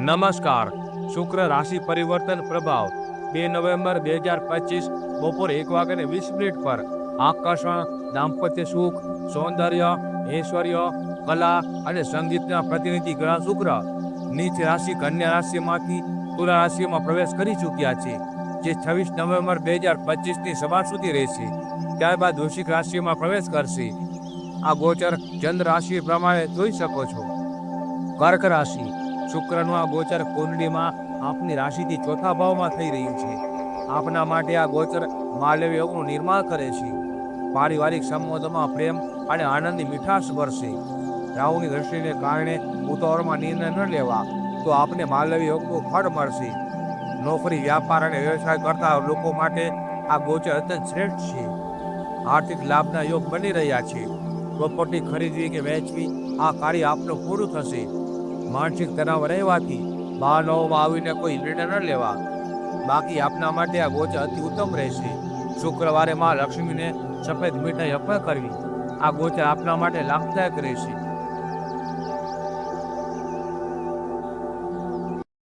નમસ્કાર. શુક્ર રાશિ પરિવર્તન પ્રભાવ 2 નવેમ્બર 2025 બપોર 1:20 પર આકર્ષણ, દાંપત્ય સુખ, સૌંદર્ય, ઐશ્વર્ય, કલા અને સંગીતના પ્રતિનિધિ ગ્રહ શુક્ર નીચ રાશિ કન્યા રાશિમાંથી તુલા રાશિમાં પ્રવેશ કરી ચૂક્યા છે, જે 26 નવેમ્બર 2025ની સવાર સુધી રહેશે. ત્યારબાદ વૃશ્ચિક રાશિમાં પ્રવેશ કરશે. આ ગોચર ચંદ્ર રાશિ પ્રમાણે જોઈ શકો છો. કર્ક રાશિ. શુક્રનું આ ગોચર કુંડળીમાં આપની રાશિથી ચોથા ભાવમાં થઈ રહ્યું છે. આપના માટે આ ગોચર માલવ્ય યોગનું નિર્માણ કરે છે. પારિવારિક સંબંધોમાં પ્રેમ અને આનંદની મીઠાશ ભરશે. રાહુની દ્રષ્ટિને કારણે ઉતાવળમાં નિર્ણય ન લેવા, તો આપને માલવ્ય યોગનું ફળ મળશે. નોકરી, વ્યાપાર અને વ્યવસાય કરતા લોકો માટે આ ગોચર અત્યંત શ્રેષ્ઠ છે. આર્થિક લાભના યોગ બની રહ્યા છે. પ્રોપર્ટી ખરીદવી કે વેચવી, આ કાર્ય આપનું પૂરું થશે. માનસિક તણાવ રહેવાથી ભાવનાઓમાં આવીને કોઈ નિર્ણય ન લેવા. બાકી આપના માટે આ ગોચર અતિ ઉત્તમ રહેશે. શુક્રવારે માં લક્ષ્મીને સફેદ મીઠાઈ અર્પણ કરવી. આ ગોચર આપના માટે લાભદાયક રહેશે.